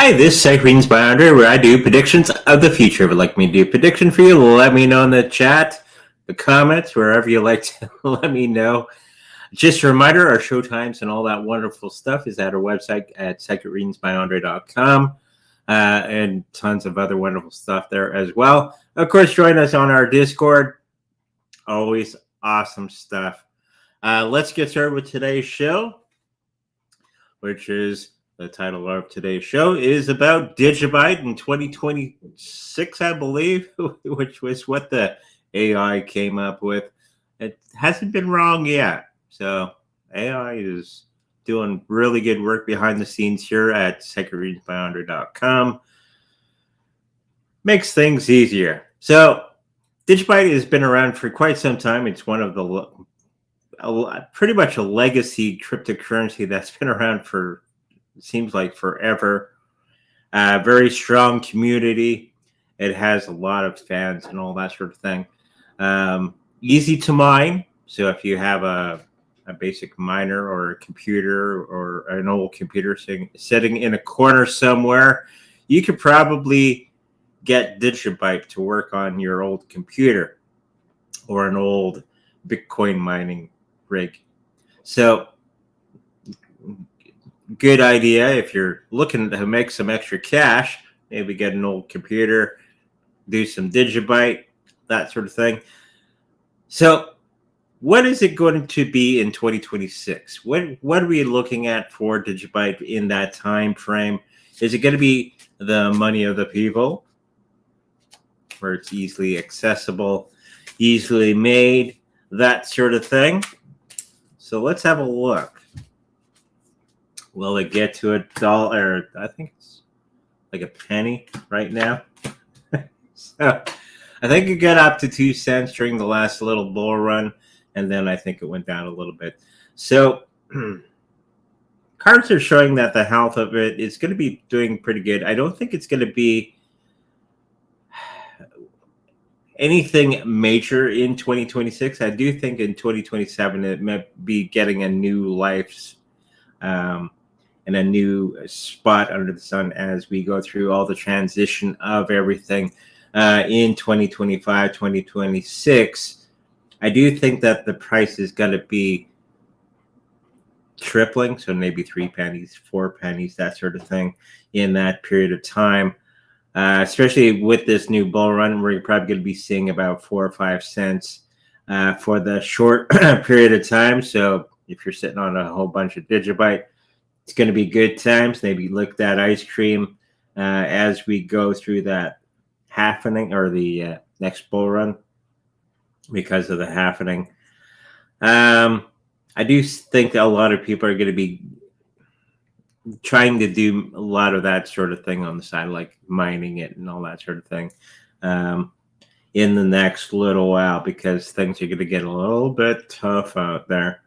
Hi, this is Psych Readings by Andre, where I do predictions of the future. If you'd like me to do a prediction for you, let me know in the chat, the comments, wherever you like to let me know. Just a reminder, our show times and all that wonderful stuff is at our website at psychicreadingsbyandre.com, and tons of other wonderful stuff there as well. Of course, join us on our Discord. Always awesome stuff. Let's get started with today's show, which is the title of today's show is about Digibyte in 2026, I believe, which was what the AI came up with. It hasn't been wrong yet. So AI is doing really good work behind the scenes here at psychicreadingsbyandre.com. Makes things easier. So Digibyte has been around for quite some time. It's one of the pretty much a legacy cryptocurrency that's been around for seems like forever. Very strong community. It has a lot of fans and all that sort of thing. Easy to mine. So if you have a basic miner or a computer or an old computer sitting in a corner somewhere, you could probably get Digibyte to work on your old computer or an old Bitcoin mining rig. So good idea if you're looking to make some extra cash, maybe get an old computer, do some Digibyte, that sort of thing. So what is it going to be in 2026? What are we looking at for Digibyte in that time frame? Is it going to be the money of the people, where it's easily accessible, easily made, that sort of thing? So let's have a look. Will it get to $1? I think it's like a penny right now. So I think it got up to 2 cents during the last little bull run, and then I think it went down a little bit. So cards are showing that the health of it is going to be doing pretty good. I don't think it's going to be anything major in 2026. I do think in 2027 it may be getting a new life and a new spot under the sun as we go through all the transition of everything in 2025, 2026. I do think that the price is going to be tripling, so maybe 3 pennies, 4 pennies, that sort of thing in that period of time. Especially with this new bull run, we're probably going to be seeing about 4 or 5 cents for the short period of time. So if you're sitting on a whole bunch of Digibyte, it's going to be good times. Maybe lick that ice cream as we go through that halfening or the next bull run because of the halfening. I do think a lot of people are going to be trying to do a lot of that sort of thing on the side, like mining it and all that sort of thing in the next little while, because things are going to get a little bit tough out there.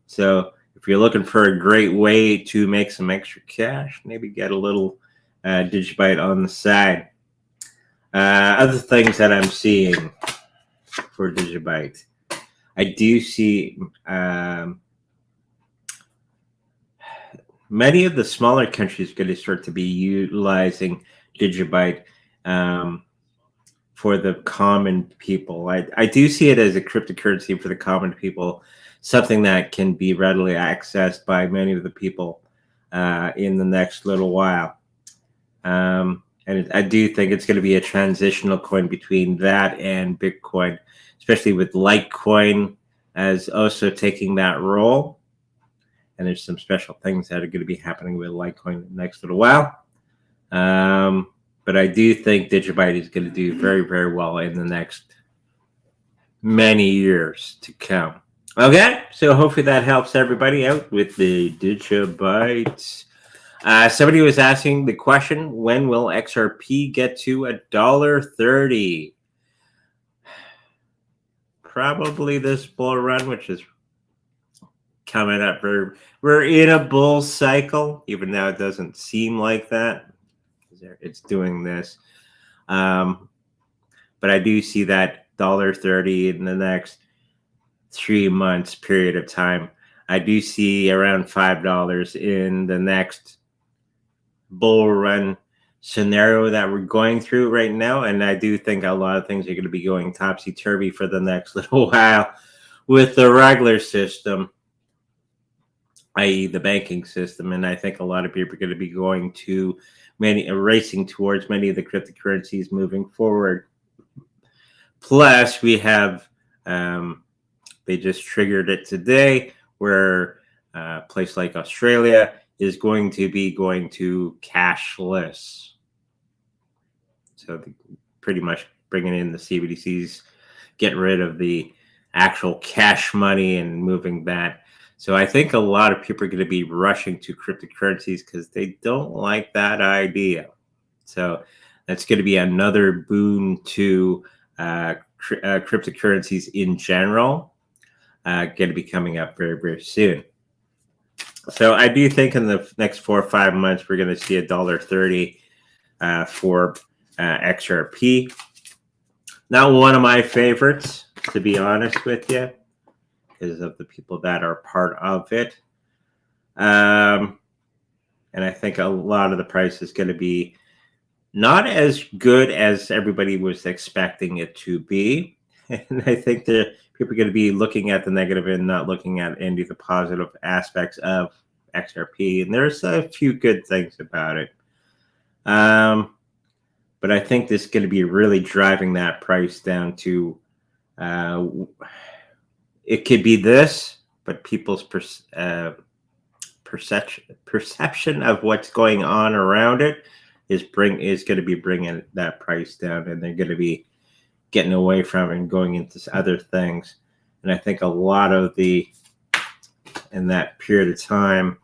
So if you're looking for a great way to make some extra cash, maybe get a little Digibyte on the side. Other things that I'm seeing for Digibyte, I do see many of the smaller countries are going to start to be utilizing Digibyte for the common people. I do see it as a cryptocurrency for the common people, something that can be readily accessed by many of the people in the next little while. And I do think it's going to be a transitional coin between that and Bitcoin, especially with Litecoin as also taking that role. And there's some special things that are going to be happening with Litecoin in the next little while. But I do think Digibyte is going to do very, very well in the next many years to come. Okay, so hopefully that helps everybody out with the Digibyte. Somebody was asking the question, when will XRP get to $1.30? Probably this bull run, which is coming up. We're in a bull cycle, even though it doesn't seem like that. It's doing this. But I do see that $1.30 in the next 3 months period of time. I do see around $5 in the next bull run scenario that we're going through right now. And I do think a lot of things are going to be going topsy-turvy for the next little while with the regular system, i.e. the banking system. And I think a lot of people are going to be going to racing towards many of the cryptocurrencies moving forward. Plus, we have, they just triggered it today, where a place like Australia is going to be going to cashless. So pretty much bringing in the CBDCs, getting rid of the actual cash money and moving that. So I think a lot of people are going to be rushing to cryptocurrencies because they don't like that idea. So that's going to be another boon to cryptocurrencies in general, going to be coming up very, very soon. So I do think in the next 4 or 5 months, we're going to see $1.30 for XRP. Not one of my favorites, to be honest with you, because of the people that are part of it. And I think a lot of the price is going to be not as good as everybody was expecting it to be. And I think that people are going to be looking at the negative and not looking at any of the positive aspects of XRP. And there's a few good things about it. But I think this is going to be really driving that price down to, it could be this, but people's perception of what's going on around it is going to be bringing that price down, and they're going to be getting away from it and going into other things. And I think a lot of in that period of time,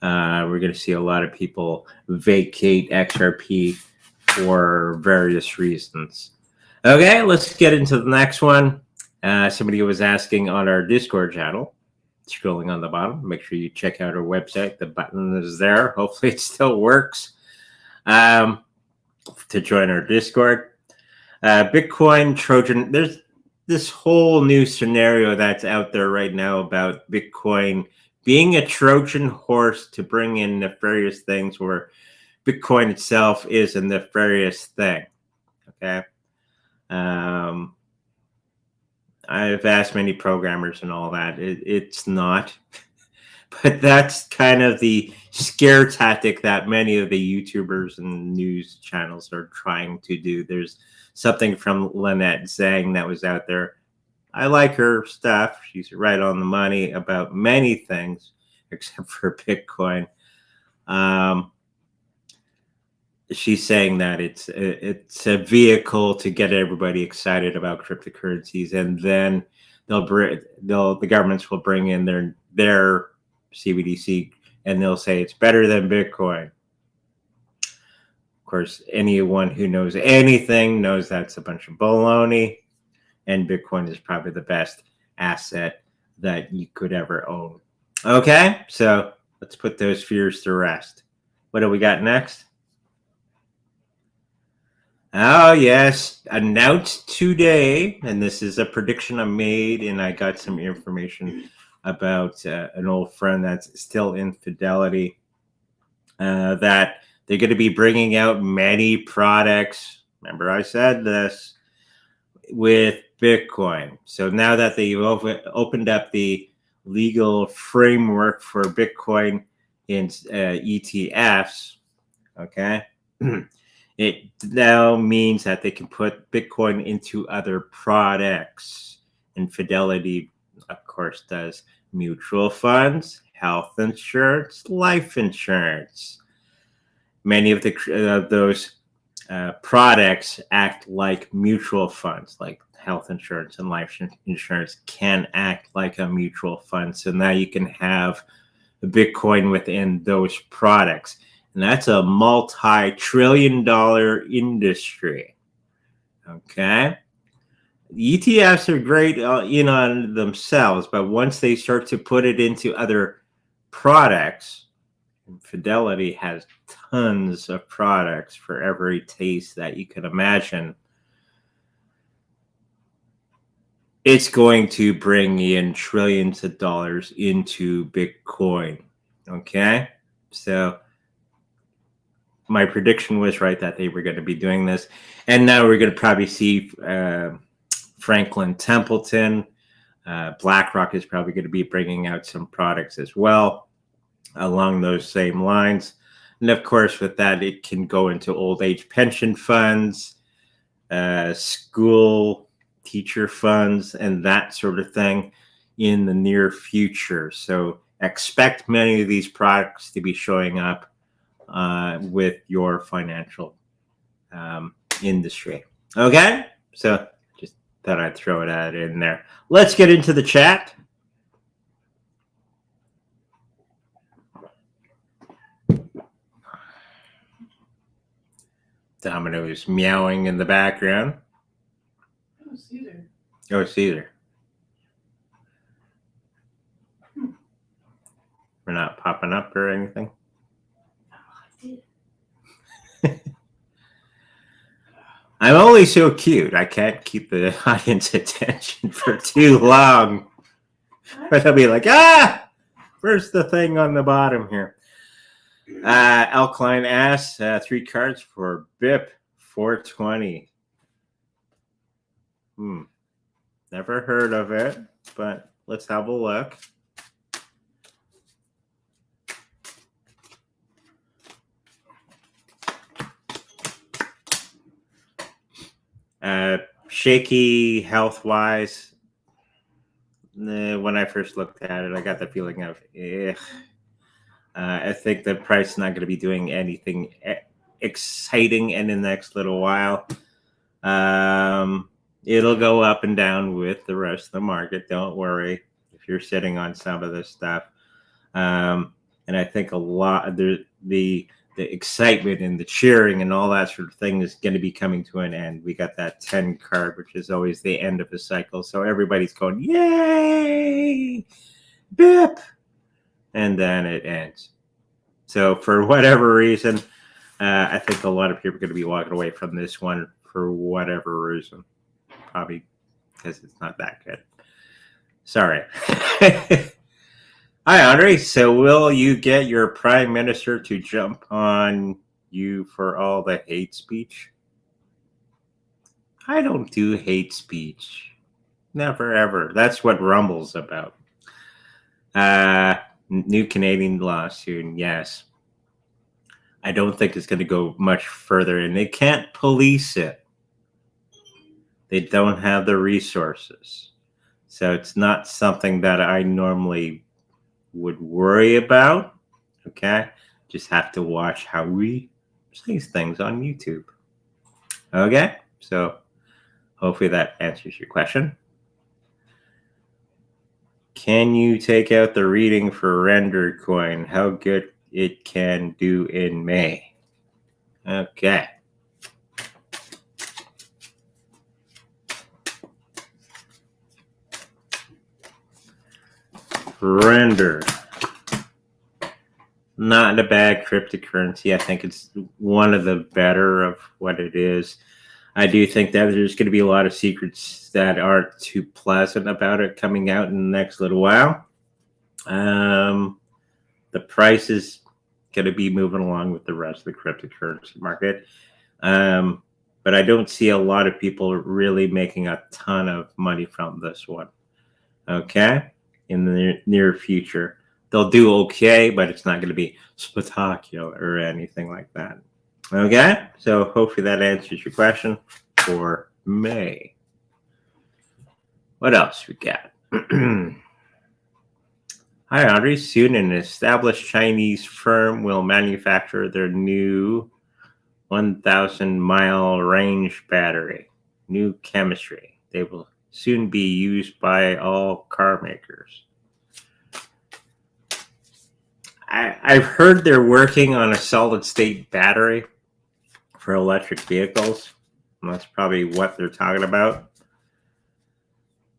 we're going to see a lot of people vacate XRP for various reasons. Okay, let's get into the next one. Somebody was asking on our Discord channel, scrolling on the bottom, make sure you check out our website. The button is there. Hopefully it still works to join our Discord. Bitcoin Trojan, there's this whole new scenario that's out there right now about Bitcoin being a Trojan horse to bring in nefarious things, where Bitcoin itself is a nefarious thing. Okay. I've asked many programmers and all that. It's not. But that's kind of the scare tactic that many of the YouTubers and news channels are trying to do. There's something from Lynette Zhang that was out there. I like her stuff. She's right on the money about many things, except for Bitcoin. She's saying that it's a vehicle to get everybody excited about cryptocurrencies, and then the governments will bring in their CBDC, and they'll say it's better than Bitcoin. Of course, anyone who knows anything knows that's a bunch of baloney, and Bitcoin is probably the best asset that you could ever own. Okay, so let's put those fears to rest. What do we got next? Oh, yes, announced today, and this is a prediction I made, and I got some information about an old friend that's still in Fidelity, that they're going to be bringing out many products. Remember, I said this with Bitcoin. So now that they've opened up the legal framework for Bitcoin in ETFs, okay, it now means that they can put Bitcoin into other products. And Fidelity, of course, does mutual funds, health insurance, life insurance. Many of those products act like mutual funds, like health insurance and life insurance can act like a mutual fund. So now you can have Bitcoin within those products. And that's a multi-trillion-dollar industry. Okay. The ETFs are great, on themselves, but once they start to put it into other products, Fidelity has tons of products for every taste that you can imagine. It's going to bring in trillions of dollars into Bitcoin. Okay, so my prediction was right that they were going to be doing this. And now we're going to probably see Franklin Templeton. BlackRock is probably going to be bringing out some products as well along those same lines. And of course, with that, it can go into old age pension funds, school teacher funds, and that sort of thing in the near future. So expect many of these products to be showing up with your financial industry. Okay, so just thought I'd throw that in there. Let's get into the chat. Domino's meowing in the background. Oh, Caesar. Oh, Caesar. We're not popping up or anything. I'm only so cute. I can't keep the audience attention for too long. But they'll be like, where's the thing on the bottom here? Alkaline asks 3 cards for BIP 420. Never heard of it, but let's have a look. Shaky health-wise. When I first looked at it, I got the feeling of, I think the price is not going to be doing anything exciting in the next little while. It'll go up and down with the rest of the market. Don't worry if you're sitting on some of this stuff. And I think a lot of the excitement and the cheering and all that sort of thing is going to be coming to an end. We got that 10 card, which is always the end of the cycle. So everybody's going, yay, BIP. And then it ends. So for whatever reason, I think a lot of people are going to be walking away from this one for whatever reason. Probably because it's not that good. Sorry. Hi, Andre. So will you get your prime minister to jump on you for all the hate speech? I don't do hate speech. Never, ever. That's what Rumble's about. New Canadian lawsuit, yes. I don't think it's going to go much further, and they can't police it. They don't have the resources. So it's not something that I normally would worry about. Okay? Just have to watch how we say things on YouTube. Okay? So hopefully that answers your question. Can you take out the reading for Render Coin? How good it can do in May? Okay. Render. Not a bad cryptocurrency. I think it's one of the better of what it is. I do think that there's going to be a lot of secrets that aren't too pleasant about it coming out in the next little while. The price is going to be moving along with the rest of the cryptocurrency market. But I don't see a lot of people really making a ton of money from this one. Okay? In the near future. They'll do okay, but it's not going to be spectacular or anything like that. Okay? So hopefully that answers your question for May. What else we got? Hi, Andre. Soon an established Chinese firm will manufacture their new 1,000-mile range battery. New chemistry. They will soon be used by all car makers. I've heard they're working on a solid-state battery for electric vehicles. And that's probably what they're talking about.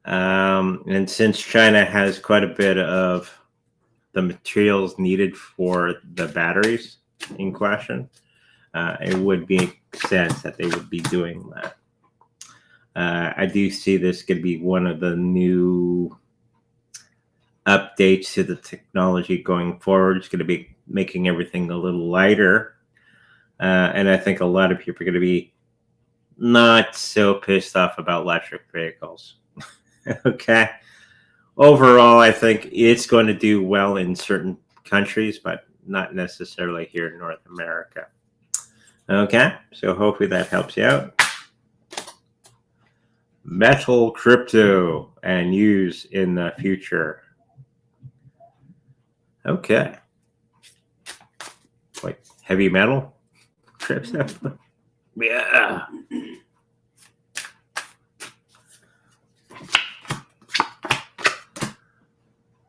And since China has quite a bit of the materials needed for the batteries in question, it would make sense that they would be doing that. I do see this could be one of the new updates to the technology going forward. It's going to be making everything a little lighter. And I think a lot of people are going to be not so pissed off about electric vehicles. Okay. Overall, I think it's going to do well in certain countries, but not necessarily here in North America. Okay. So hopefully that helps you out. Metal crypto and use in the future. Okay. Like heavy metal crypto. Yeah.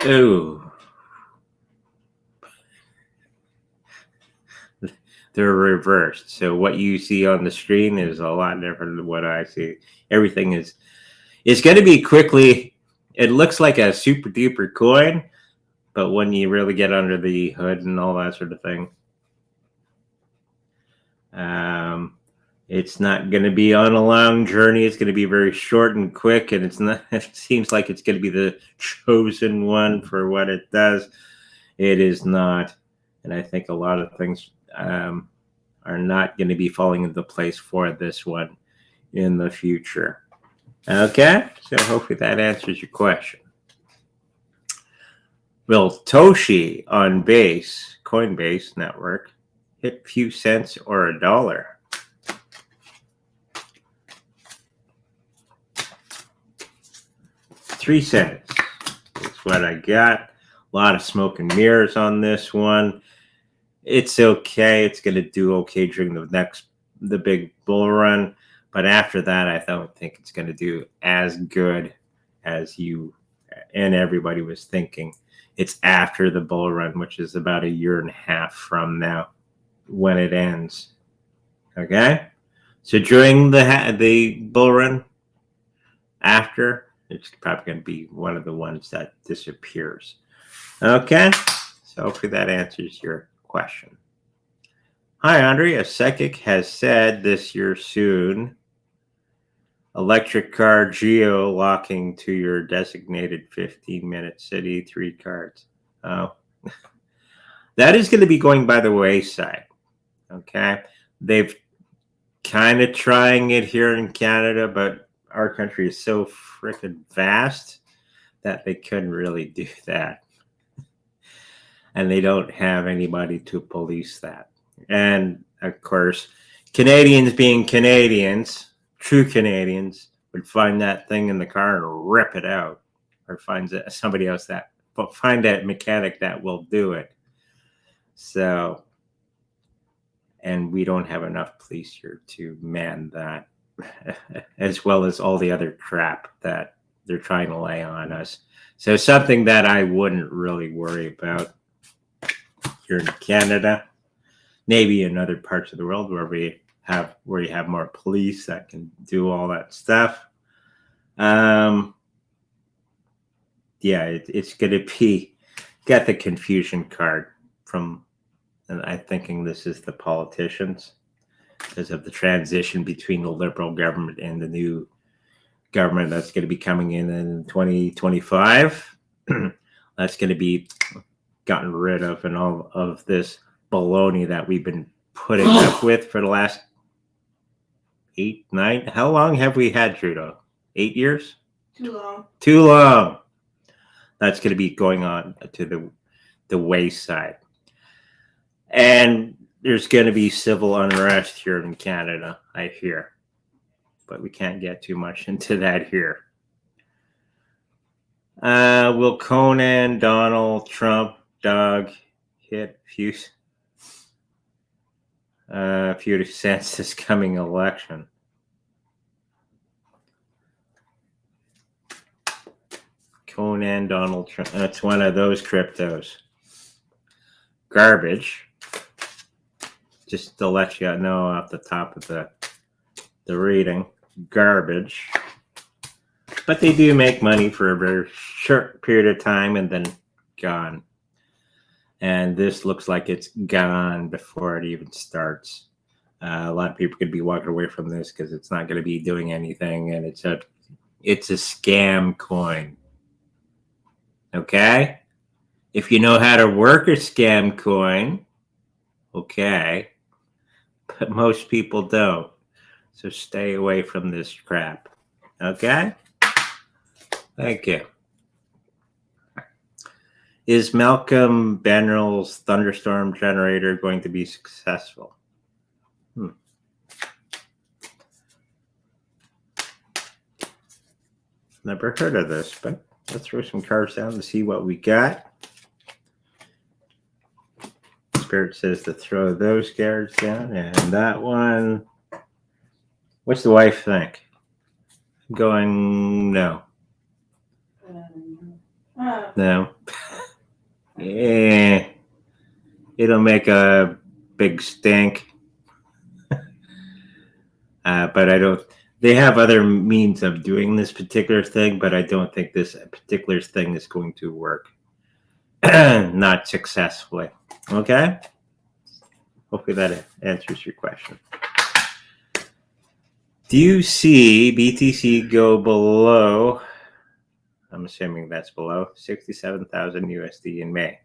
Oh. They're reversed. So what you see on the screen is a lot different than what I see. Everything is it's going to be quickly. It looks like a super duper coin, but when you really get under the hood and all that sort of thing, it's not going to be on a long journey. It's going to be very short and quick, and it's not. It seems like it's going to be the chosen one for what it does. It is not, and I think a lot of things are not going to be falling into place for this one in the future. Okay, so hopefully that answers your question. Will Toshi on Base, Coinbase network, hit a few cents or $1? $0.03 is what I got. A lot of smoke and mirrors on this one. It's okay. It's going to do okay during the big bull run. But after that, I don't think it's going to do as good as you and everybody was thinking. It's after the bull run, which is about a year and a half from now when it ends. Okay? So during the bull run, after, it's probably going to be one of the ones that disappears. Okay? So hopefully that answers your question. Hi, Andre. A psychic has said this year soon, electric car geo-locking to your designated 15-minute city, 3 cards. Oh. That is going to be going by the wayside. Okay? They've kind of trying it here in Canada, but our country is so freaking vast that they couldn't really do that. And they don't have anybody to police that. And of course, Canadians being Canadians, true Canadians, would find that thing in the car and rip it out, or find somebody else find that mechanic that will do it. So, and we don't have enough police here to man that, as well as all the other crap that they're trying to lay on us. So something that I wouldn't really worry about here in Canada, maybe in other parts of the world where you have more police that can do all that stuff. It's going to be got the confusion card from, and I'm thinking this is the politicians because of the transition between the Liberal government and the new government that's going to be coming in 2025. That's going to be gotten rid of, and all of this baloney that we've been putting up with for the last 8, 9. How long have we had Trudeau? 8 years? Too long. Too long. That's going to be going on to the wayside. And there's going to be civil unrest here in Canada, I hear. But we can't get too much into that here. Will Conan, Donald Trump, Doug hit a few cents this coming election? Conan, Donald Trump. That's one of those cryptos. Garbage. Just to let you know off the top of the reading. Garbage. But they do make money for a very short period of time and then gone. And this looks like it's gone before it even starts. A lot of people could be walking away from this because it's not going to be doing anything, and it's a scam coin. Okay? If you know how to work a scam coin, okay. but most people don't. So stay away from this crap. Okay? Thank you. Is Malcolm Bannerl's thunderstorm generator going to be successful? Never heard of this, but let's throw some cards down to see what we got. Spirit says to throw those cards down, and that one. What's the wife think? I'm going no. No. Yeah. It'll make a big stink. But I don't. They have other means of doing this particular thing, but I don't think this particular thing is going to work. Not successfully. Okay? Hopefully that answers your question. Do you see BTC go below, I'm assuming that's below, 67,000 USD in May?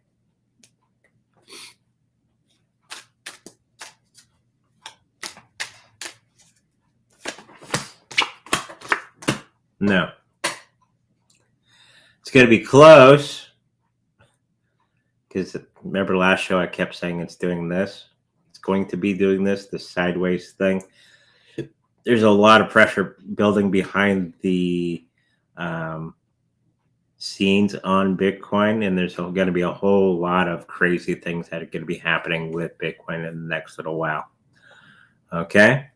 No. It's going to be close. Because remember last show I kept saying it's doing this. It's going to be doing this sideways thing. There's a lot of pressure building behind the scenes on Bitcoin, and there's going to be a whole lot of crazy things that are going to be happening with Bitcoin in the next little while. Okay?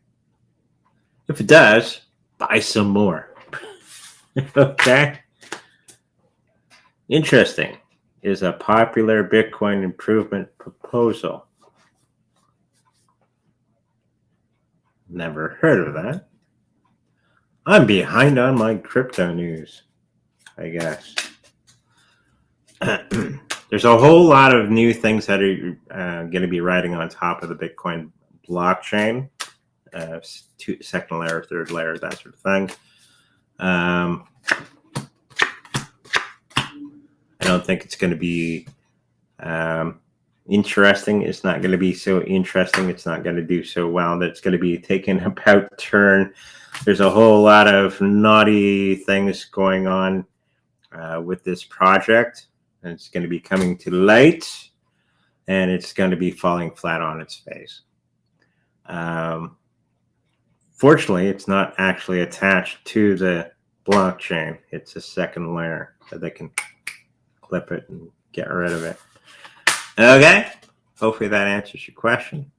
If it does, buy some more. Okay? Interesting. Is a popular Bitcoin improvement proposal. Never heard of that. I'm behind on my crypto news, I guess. There's a whole lot of new things that are going to be riding on top of the Bitcoin blockchain. Second layer, third layer, that sort of thing. I don't think it's going to be interesting. It's not going to be so interesting. It's not going to do so well. It's going to be taking a about turn. There's a whole lot of naughty things going on with this project. And it's going to be coming to light, and it's going to be falling flat on its face. Fortunately, it's not actually attached to the blockchain. It's a second layer that they can clip it and get rid of it. Okay. Hopefully that answers your question.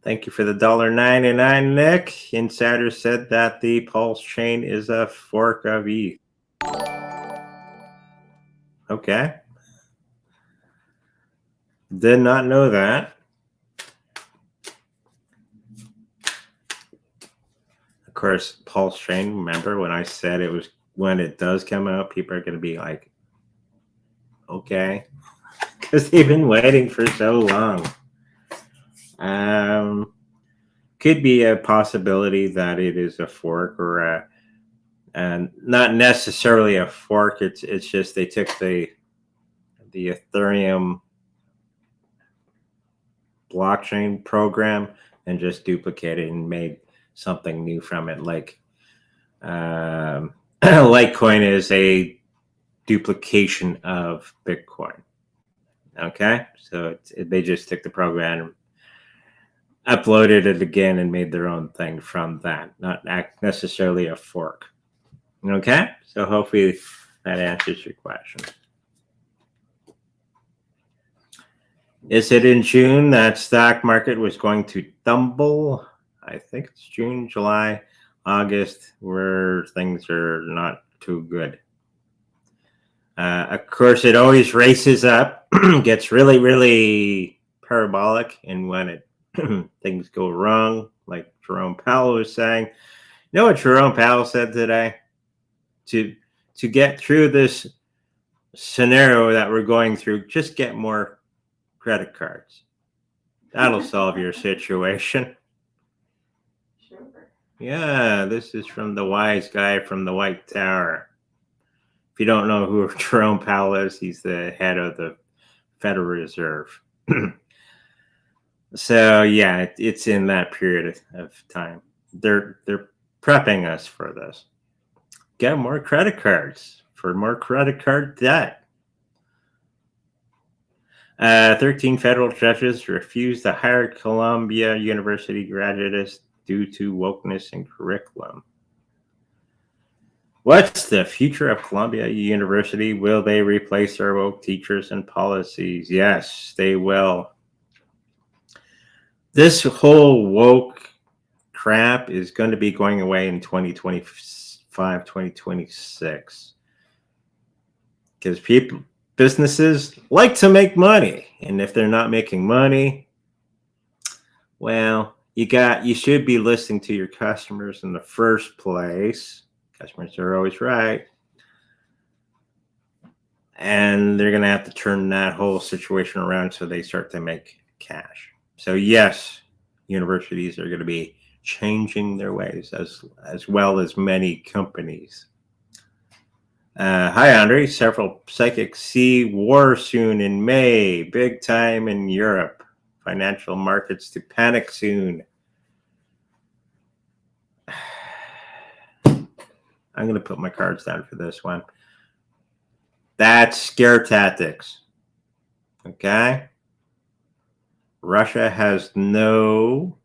Thank you for the $1.99, Nick. Insider said that the Pulse chain is a fork of ETH. Okay. Did not know that. Of course, Pulse chain, remember when I said it was when it does come out, people are going to be like, okay, because they've been waiting for so long. Could be a possibility that it is a fork or and not necessarily a fork. It's just they took the Ethereum blockchain program and just duplicated and made something new from it. Like Litecoin is a duplication of Bitcoin. Okay, so they just took the program, uploaded it again, and made their own thing from that. Not necessarily a fork. Okay, so hopefully that answers your question. Is it in June that stock market was going to tumble? I think it's June, July, August, where things are not too good. Of course, it always races up, gets really, really parabolic, and when it things go wrong, like Jerome Powell was saying. You know what Jerome Powell said today? To get through this scenario that we're going through, just get more credit cards. That'll solve your situation. Sure. Yeah, this is from the wise guy from the White Tower. If you don't know who Jerome Powell is, he's the head of the Federal Reserve. So yeah, it's in that period of time. They're prepping us for this. Get more credit cards for more credit card debt. 13 federal judges refused to hire Columbia University graduates due to wokeness in curriculum. What's the future of Columbia University? Will they replace their woke teachers and policies? Yes, they will. This whole woke crap is going to be going away in 2025, 2026. Because businesses like to make money. And if they're not making money, well, you should be listening to your customers in the first place. Customers are always right. And they're going to have to turn that whole situation around so they start to make cash. So yes, universities are going to be changing their ways as well as many companies. Hi, Andre. Several psychics see war soon in May. Big time in Europe. Financial markets to panic soon. I'm going to put my cards down for this one. That's scare tactics. Okay? Russia has no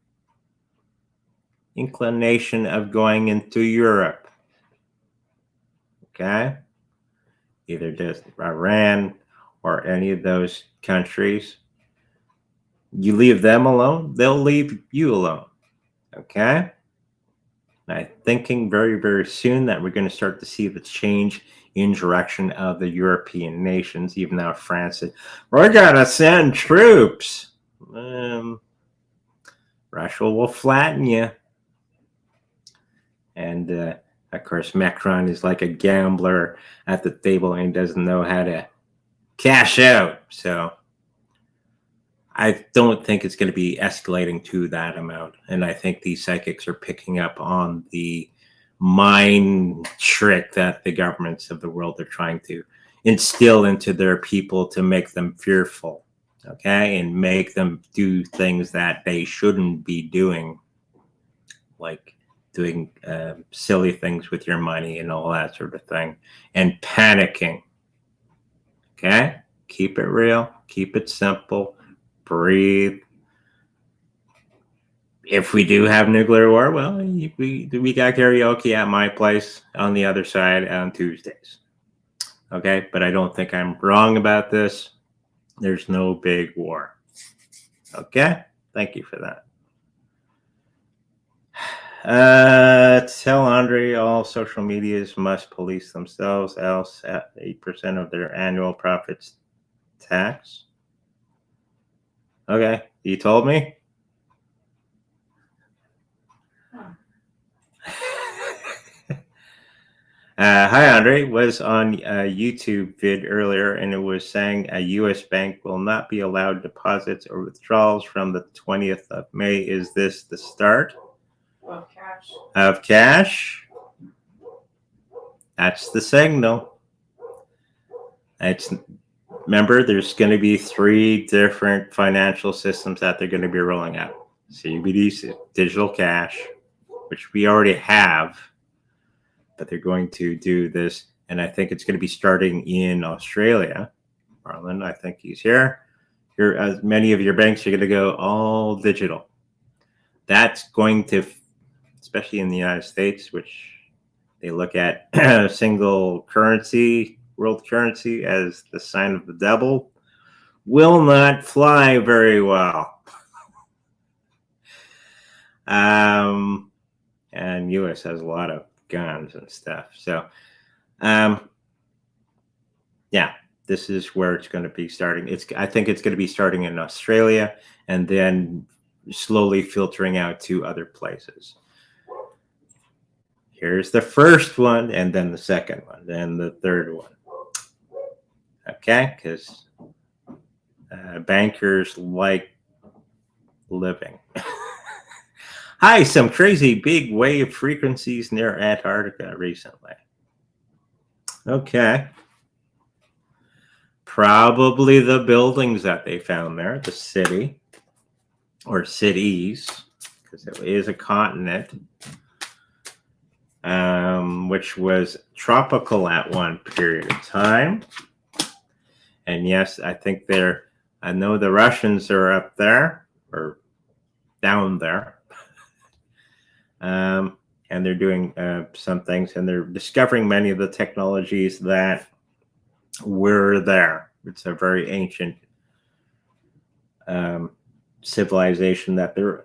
inclination of going into Europe. Okay? Either does Iran or any of those countries. You leave them alone, they'll leave you alone. Okay? And I'm thinking very, very soon that we're going to start to see the change in direction of the European nations, even now France said, we're going to send troops. Russia will flatten you. And of course, Macron is like a gambler at the table and doesn't know how to cash out. So I don't think it's going to be escalating to that amount. And I think these psychics are picking up on the mind trick that the governments of the world are trying to instill into their people to make them fearful, okay, and make them do things that they shouldn't be doing, like doing silly things with your money and all that sort of thing, and panicking. Okay, keep it real, keep it simple, breathe. If we do have nuclear war, well, we got karaoke at my place on the other side on Tuesdays. Okay, but I don't think I'm wrong about this. There's no big war. Okay, thank you for that. Tell Andre all social medias must police themselves, else at 8% of their annual profits tax. Okay, you told me. Hi, Andre. Was on a YouTube vid earlier, and it was saying a U.S. bank will not be allowed deposits or withdrawals from the 20th of May. Is this the start Of cash. of cash? That's the signal. Remember, there's going to be 3 different financial systems that they're going to be rolling out. CBDC, digital cash, which we already have. But they're going to do this, and I think it's going to be starting in Australia. Marlon, I think he's here. As many of your banks are going to go all digital. That's going to, especially in the United States, which they look at single currency, world currency, as the sign of the devil, will not fly very well. And U.S. has a lot of guns and stuff. So, yeah, this is where it's going to be starting. I think it's going to be starting in Australia and then slowly filtering out to other places. Here's the first one, and then the second one, then the third one. Okay, because bankers like living. Hi, some crazy big wave frequencies near Antarctica recently. Okay. Probably the buildings that they found there, the city. or cities, because it is a continent, which was tropical at one period of time. And yes, I know the Russians are up there, or down there. And they're doing some things, and they're discovering many of the technologies that were there. It's a very ancient civilization that they're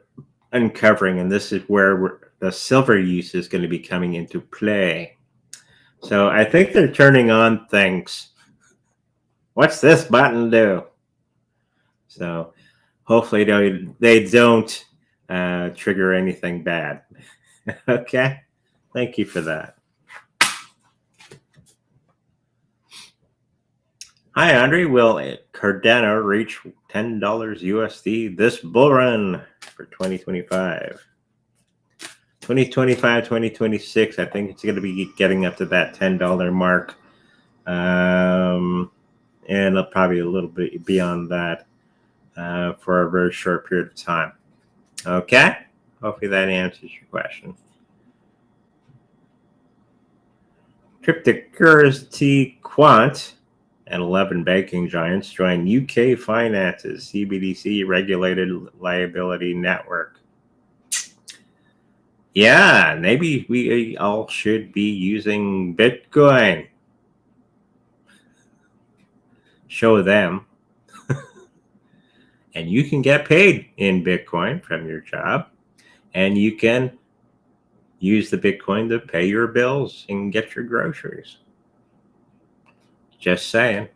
uncovering, and this is where the silver use is going to be coming into play. So I think they're turning on things. What's this button do? So hopefully they don't trigger anything bad. Okay, thank you for that. Hi, Andre. Will Cardano reach $10 USD this bull run for 2025? 2025, 2026, I think it's going to be getting up to that $10 mark. And probably a little bit beyond that for a very short period of time. Okay? Hopefully that answers your question. Cryptocurrency Quant and 11 banking giants join UK Finance's CBDC regulated liability network. Yeah, maybe we all should be using Bitcoin. Show them. And you can get paid in Bitcoin from your job. And you can use the Bitcoin to pay your bills and get your groceries. Just saying.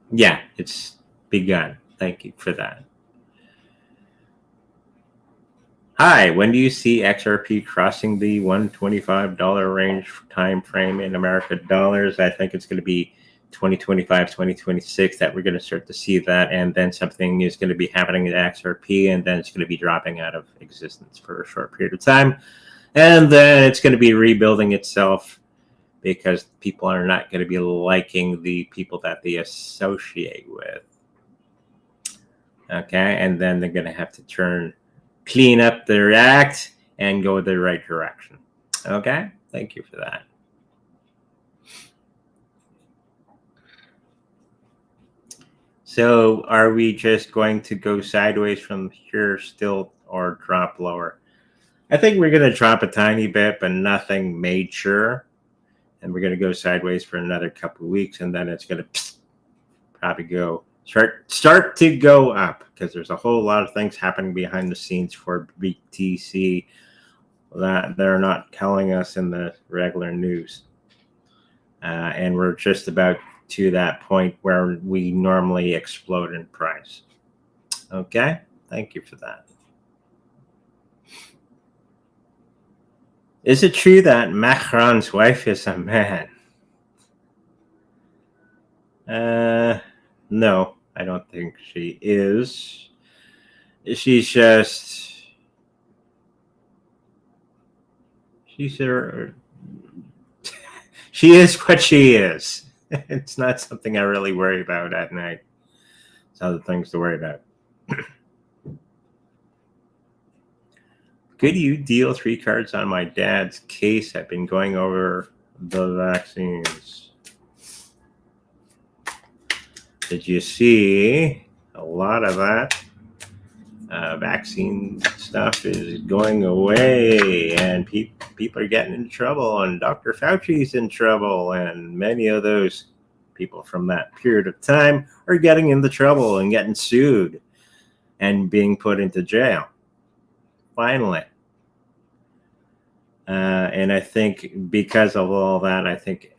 Yeah, it's begun. Thank you for that. Hi, when do you see XRP crossing the $125 range time frame in American dollars? I think it's going to be 2025, 2026 that we're going to start to see that, and then something is going to be happening at XRP, and then it's going to be dropping out of existence for a short period of time, and then it's going to be rebuilding itself because people are not going to be liking the people that they associate with. Okay, and then they're going to have to clean up their act and go the right direction. Okay, thank you for that. So are we just going to go sideways from here still or drop lower? I think we're going to drop a tiny bit, but nothing major. And we're going to go sideways for another couple of weeks, and then it's going to probably start to go up, because there's a whole lot of things happening behind the scenes for BTC that they're not telling us in the regular news. And we're just about to that point where we normally explode in price. Okay, thank you for that. Is it true that Macron's wife is a man? No, I don't think she is. She's she is what she is. It's not something I really worry about at night. It's other things to worry about. Could you deal 3 cards on my dad's case? I've been going over the vaccines. Did you see a lot of that? Vaccine stuff is going away, and people are getting in trouble, and Dr. Fauci's in trouble, and many of those people from that period of time are getting into trouble and getting sued and being put into jail. Finally. And I think because of all that, I think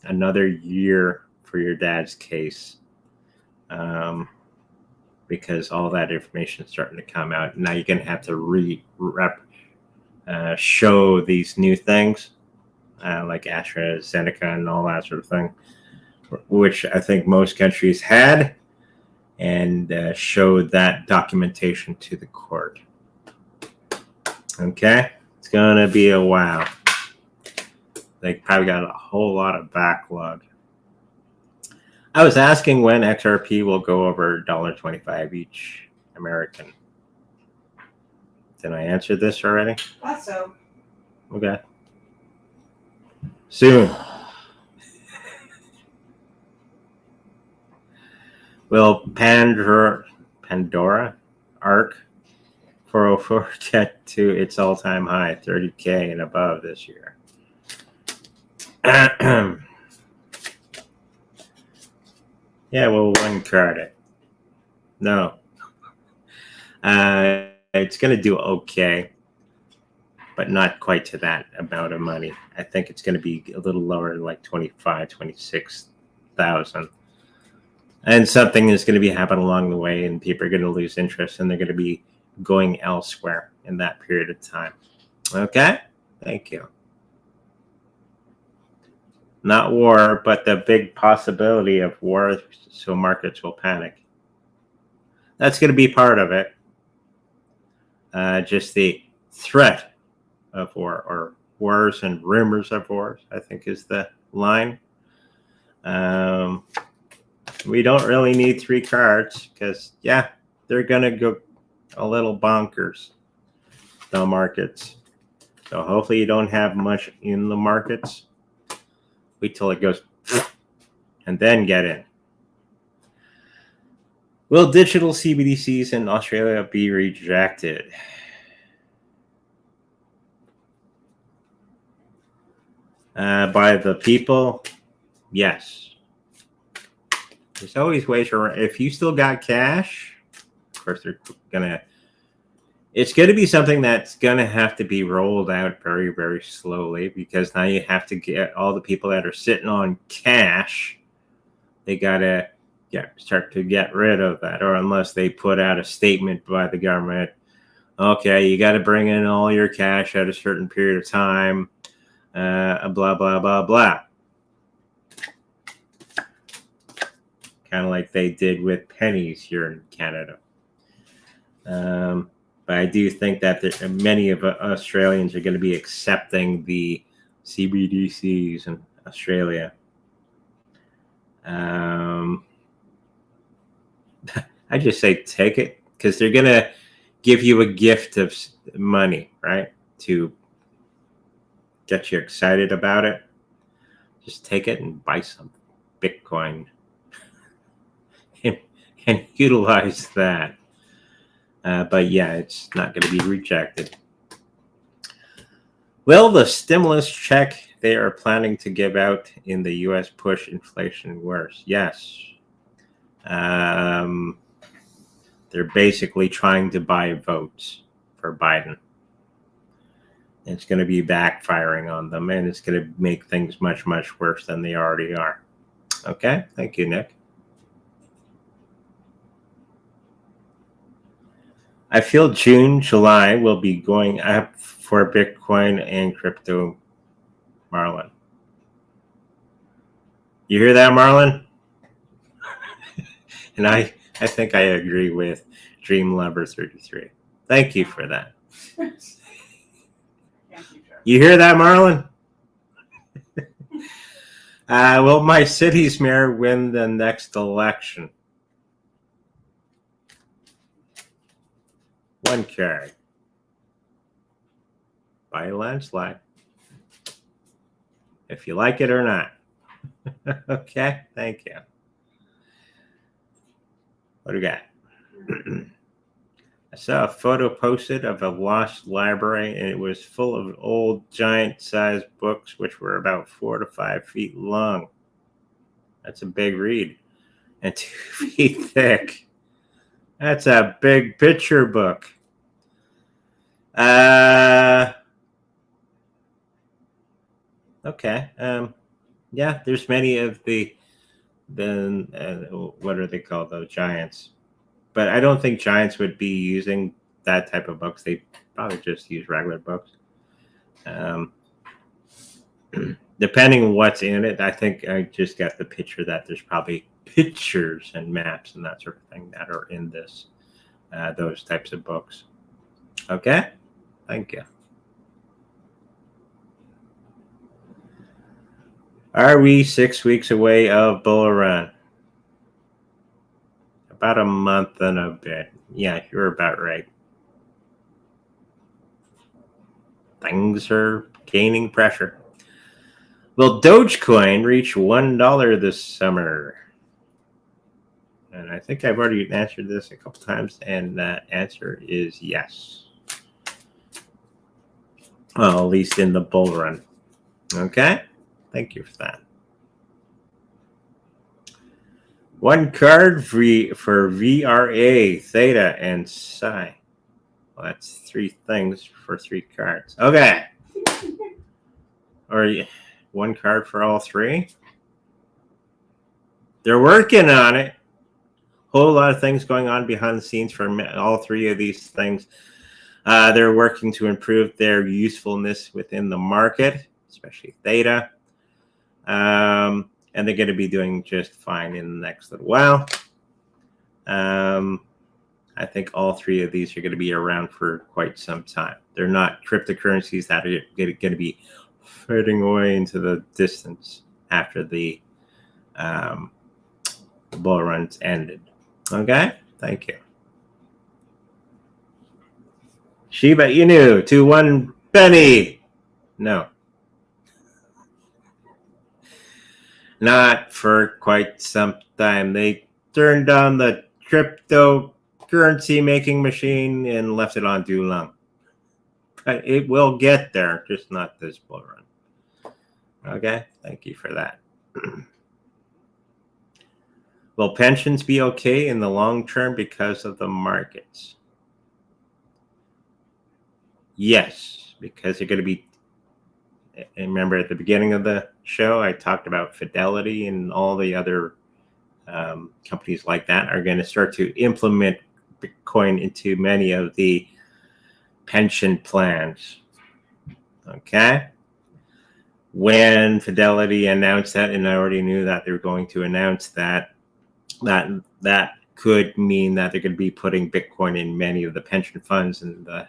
another year for your dad's case. Because all that information is starting to come out. Now you're going to have to show these new things, like AstraZeneca and all that sort of thing, which I think most countries had, and showed that documentation to the court. Okay? It's going to be a while. They probably got a whole lot of backlog. I was asking when XRP will go over $1.25 each American. Did I answer this already? Thought so. Okay. Soon. Will Pandora ARC 404 get to its all-time high, 30K and above this year? Yeah, we'll one card it. No. It's going to do okay, but not quite to that amount of money. I think it's going to be a little lower, like 25, 26,000. And something is going to be happening along the way, and people are going to lose interest, and they're going to be going elsewhere in that period of time. Okay? Thank you. Not war, but the big possibility of war, so markets will panic. That's going to be part of it. Just the threat of war, or wars and rumors of wars, I think is the line. We don't really need 3 cards because, yeah, they're going to go a little bonkers, the markets. So hopefully you don't have much in the markets. Wait till it goes and then get in. Will digital CBDCs in Australia be rejected? By the people? Yes. There's always ways around. If you still got cash, of course they're gonna. It's going to be something that's going to have to be rolled out very, very slowly, because now you have to get all the people that are sitting on cash. They got to start to get rid of that, or unless they put out a statement by the government. Okay, you got to bring in all your cash at a certain period of time. Blah, blah, blah, blah. Kind of like they did with pennies here in Canada. But I do think that many of Australians are going to be accepting the CBDCs in Australia. I just say take it, because they're going to give you a gift of money, right, to get you excited about it. Just take it and buy some Bitcoin and utilize that. But yeah, it's not going to be rejected. Will the stimulus check they are planning to give out in the U.S. push inflation worse? Yes. They're basically trying to buy votes for Biden. It's going to be backfiring on them, and it's going to make things much, much worse than they already are. Okay. Thank you, Nick. I feel June, July will be going up for Bitcoin and crypto, Marlon. You hear that, Marlon? And I think I agree with Dream Lover 33. Thank you for that. You hear that, Marlon? Will my city's mayor win the next election? One card. By a landslide. If you like it or not. Okay, thank you. What do we got? I saw a photo posted of a lost library, and it was full of old giant-sized books, which were about 4 to 5 feet long. That's a big read. And 2 feet thick. That's a big picture book. Okay. Yeah, there's many of the what are they called, though? Giants. But I don't think giants would be using that type of books. They probably just use regular books. Depending on what's in it, I think I just got the picture that there's probably pictures and maps and that sort of thing that are in this, those types of books. Okay, thank you. Are we 6 weeks away of bull run? About a month and a bit. Yeah, you're about right. Things are gaining pressure. Will Dogecoin reach $1 this summer? And I think I've already answered this a couple times, and that answer is yes. Well, at least in the bull run. Okay? Thank you for that. One card for VRA, Theta, and Psi. Well, that's 3 things for 3 cards. Okay. Or one card for all 3. They're working on it. Whole lot of things going on behind the scenes for all 3 of these things. They're working to improve their usefulness within the market, especially Theta. And they're going to be doing just fine in the next little while. I think all 3 of these are going to be around for quite some time. They're not cryptocurrencies that are going to be fading away into the distance after the bull runs ended. Okay, thank you. Shiba Inu to 1 penny. No. Not for quite some time. They turned on the cryptocurrency making machine and left it on too long. But it will get there, just not this bull run. Okay, thank you for that. Will pensions be okay in the long term because of the markets? Yes, because they're going to be. And remember at the beginning of the show, I talked about Fidelity and all the other companies like that are going to start to implement Bitcoin into many of the pension plans. Okay. When Fidelity announced that, and I already knew that they were going to announce that could mean that they're going to be putting Bitcoin in many of the pension funds and the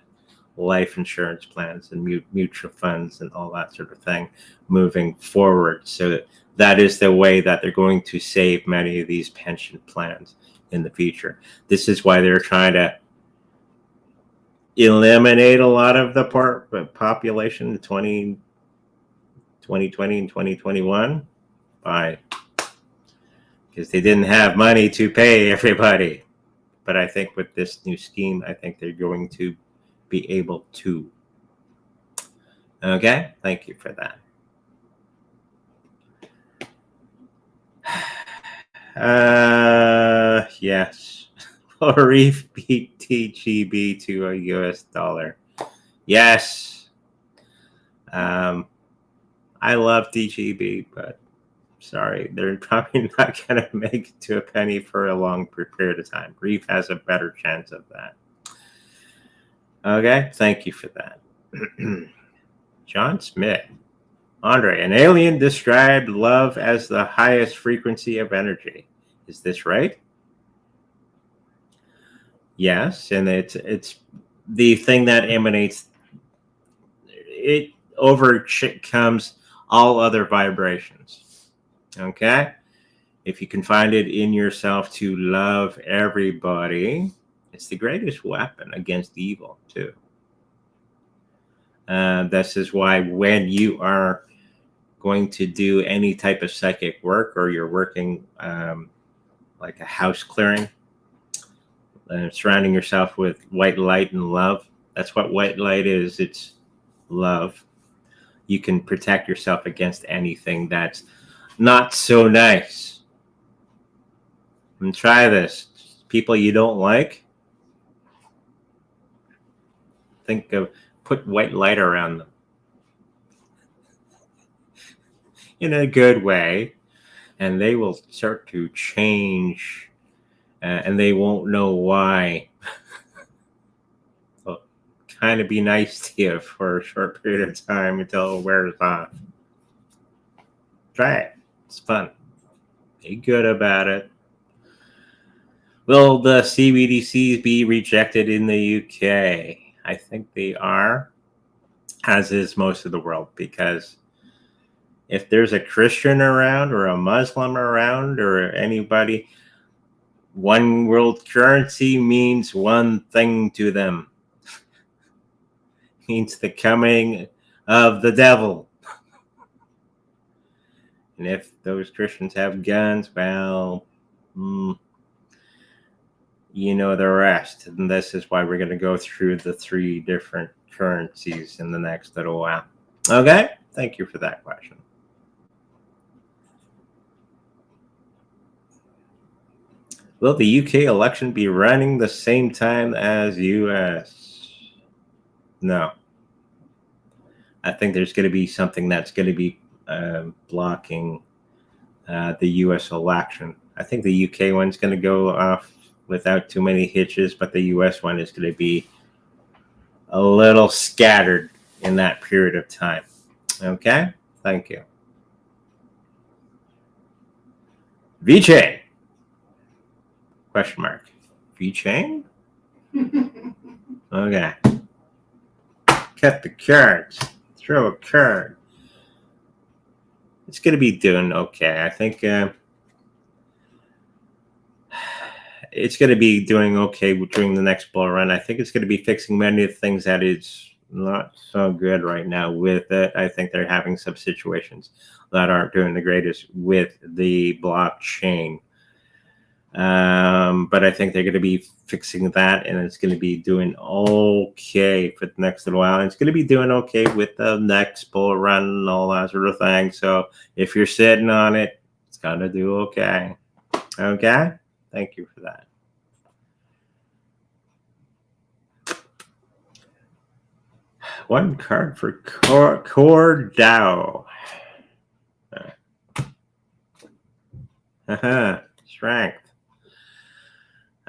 life insurance plans and mutual funds and all that sort of thing moving forward. So that is the way that they're going to save many of these pension plans in the future. This is why they're trying to eliminate a lot of the population in 2020 and 2021 because they didn't have money to pay everybody. But I think with this new scheme, I think they're going to be able to. Okay, thank you for that. Yes. Reef beat TGB to a US dollar. Yes. I love TGB, but sorry, they're probably not going to make it to a penny for a long period of time. Reef has a better chance of that. Okay, thank you for that. John Smith. Andre, an alien described love as the highest frequency of energy. Is this right? Yes, and it's the thing that emanates. It overcomes all other vibrations. Okay? If you can find it in yourself to love everybody, it's the greatest weapon against evil, too. This is why when you are going to do any type of psychic work or you're working like a house clearing, surrounding yourself with white light and love. That's what white light is. It's love. You can protect yourself against anything that's not so nice. And try this. People you don't like, put white light around them in a good way, and they will start to change, and they won't know why. Well, kind of be nice to you for a short period of time until it wears off. Try it. It's fun. Be good about it. Will the CBDCs be rejected in the UK? I think they are, as is most of the world, because if there's a Christian around or a Muslim around or anybody, One world currency means one thing to them. Means the coming of the devil. And if those Christians have guns, well, you know the rest. And this is why we're going to go through the 3 different currencies in the next little while. Okay? Thank you for that question. Will the UK election be running the same time as US? No. I think there's going to be something that's going to be blocking the US election. I think the UK one's going to go off without too many hitches, but the US one is going to be a little scattered in that period of time. Okay? Thank you. VChain? Question mark. VChain? Okay. Cut the cards. Throw a card. It's going to be doing okay. I think it's going to be doing okay during the next bull run. I think it's going to be fixing many of the things that is not so good right now with it. I think they're having some situations that aren't doing the greatest with the blockchain. But I think they're going to be fixing that, and it's going to be doing okay for the next little while. And it's going to be doing okay with the next bull run and all that sort of thing. So if you're sitting on it, it's going to do okay. Okay? Thank you for that. One card for Core DAO. Strength.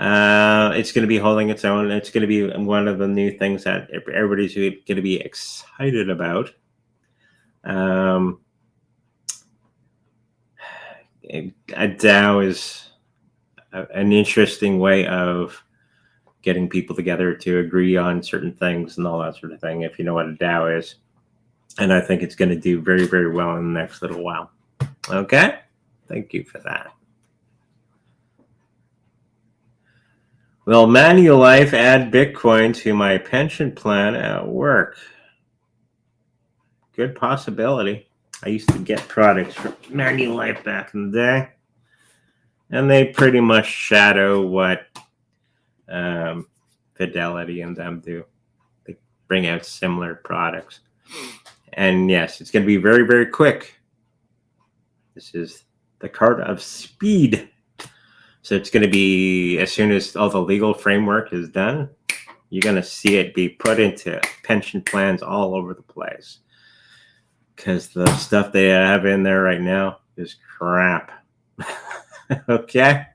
It's going to be holding its own. It's going to be one of the new things that everybody's going to be excited about. A DAO is an interesting way of getting people together to agree on certain things and all that sort of thing, if you know what a DAO is. And I think it's going to do very, very well in the next little while. Okay? Thank you for that. Will Manulife add Bitcoin to my pension plan at work? Good possibility. I used to get products from Manulife back in the day, and they pretty much shadow what Fidelity and them do. They bring out similar products. And yes, it's going to be very, very quick. This is the card of speed. So it's going to be, as soon as all the legal framework is done, you're going to see it be put into pension plans all over the place. Because the stuff they have in there right now is crap. Okay?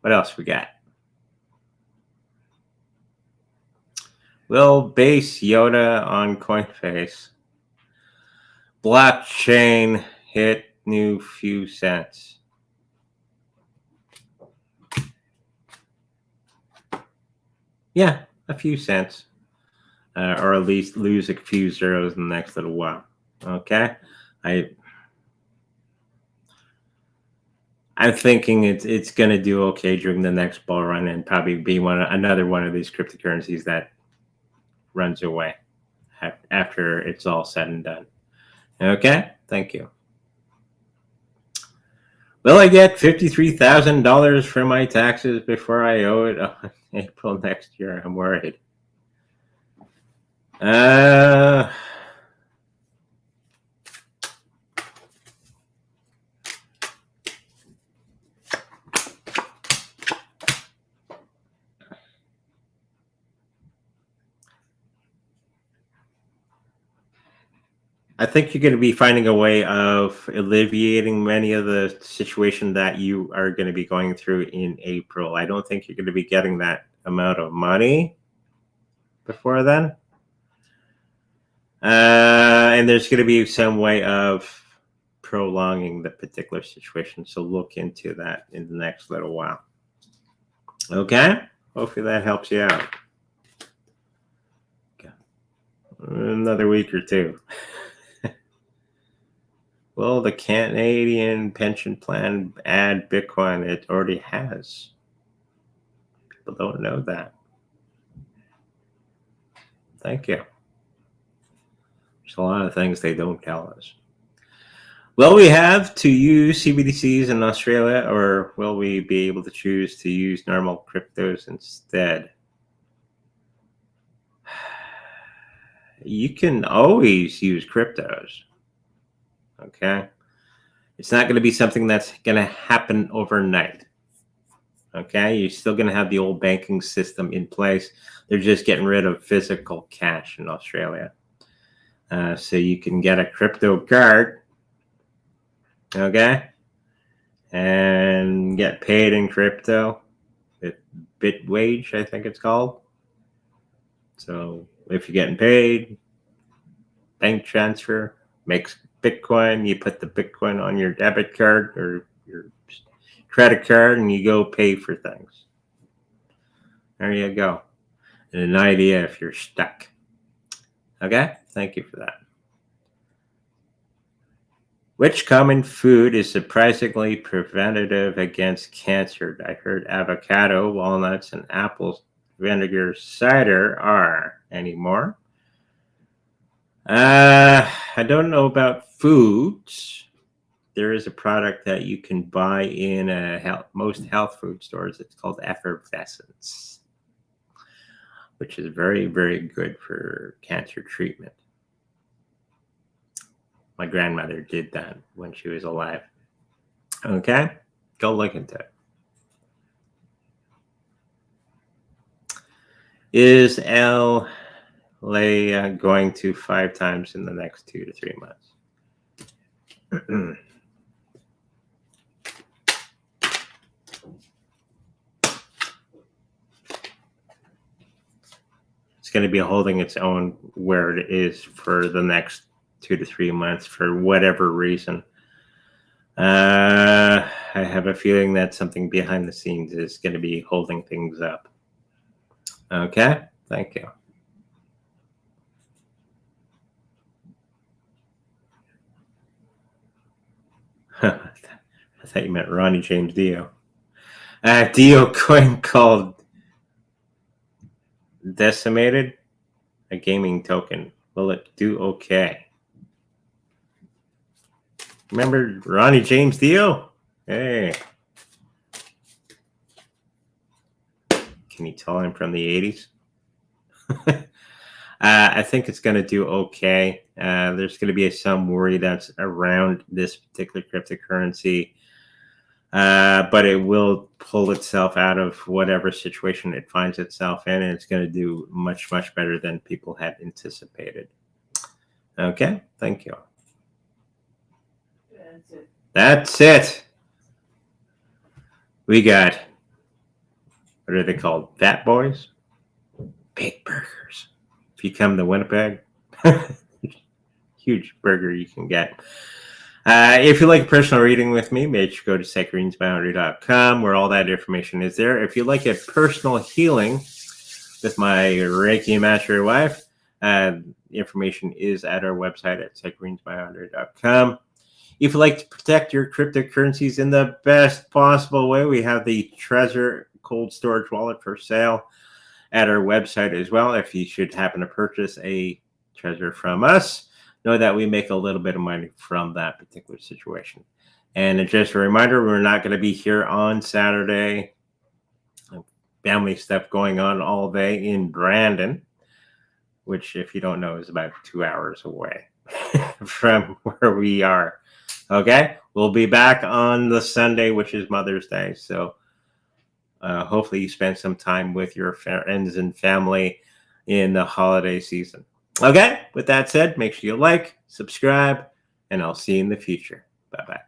What else we got? Will base Yoda on Coinbase. Blockchain hit new few cents. Yeah, a few cents. Or at least lose a few zeros in the next little while. Okay? I'm thinking it's going to do okay during the next bull run and probably be another one of these cryptocurrencies that runs away after it's all said and done. Okay? Thank you. Will I get $53,000 for my taxes before I owe it on April next year? I'm worried. I think you're going to be finding a way of alleviating many of the situation that you are going to be going through in April. I don't think you're going to be getting that amount of money before then. And there's going to be some way of prolonging the particular situation. So look into that in the next little while. Okay? Hopefully that helps you out. Okay. Another week or two. Will the Canadian pension plan add Bitcoin? It already has. people don't know that. Thank you. There's a lot of things they don't tell us. Will we have to use CBDCs in Australia, or will we be able to choose to use normal cryptos instead? You can always use cryptos. Okay? It's not going to be something that's going to happen overnight. Okay? You're still going to have the old banking system in place. They're just getting rid of physical cash in Australia. So you can get a crypto card, okay, and get paid in crypto. Bit wage, I think it's called. So if you're getting paid, bank transfer, makes Bitcoin, you put the Bitcoin on your debit card or your credit card and you go pay for things. There you go. And an idea if you're stuck. Okay, thank you for that. Which common food is surprisingly preventative against cancer? I heard avocado, walnuts, and apple vinegar cider are. Any more? I don't know about foods. There is a product that you can buy in most health food stores. It's called effervescence, which is very, very good for cancer treatment. My grandmother did that when she was alive. Okay, go look into it. Is LA going to 5 times in the next 2 to 3 months? It's going to be holding its own where it is for the next 2 to 3 months for whatever reason. I have a feeling that something behind the scenes is going to be holding things up. Okay, thank you. I thought you meant Ronnie James Dio. Dio coin called Decimated, a gaming token. Will it do okay? Remember Ronnie James Dio? Hey. Can you tell I'm from the 80s? I think it's going to do okay. There's going to be some worry that's around this particular cryptocurrency, but it will pull itself out of whatever situation it finds itself in, and it's going to do much, much better than people had anticipated. Okay, thank you. That's it. That's it. We got, what are they called? Fat boys? Big burgers. If you come to Winnipeg, huge burger you can get. If you like personal reading with me, make sure to go to sacredgreensboundary.com where all that information is there. If you like a personal healing with my Reiki Master wife, information is at our website at sacredgreensboundary.com. If you'd like to protect your cryptocurrencies in the best possible way, we have the Trezor cold storage wallet for sale at our website as well. If you should happen to purchase a Trezor from us, know that we make a little bit of money from that particular situation. And just a reminder, we're not going to be here on Saturday. Family stuff going on all day in Brandon, which, if you don't know, is about 2 hours away from where we are. Okay, we'll be back on the Sunday, which is Mother's Day. So hopefully you spend some time with your friends and family in the holiday season. Okay, with that said, make sure you like, subscribe, and I'll see you in the future. Bye-bye.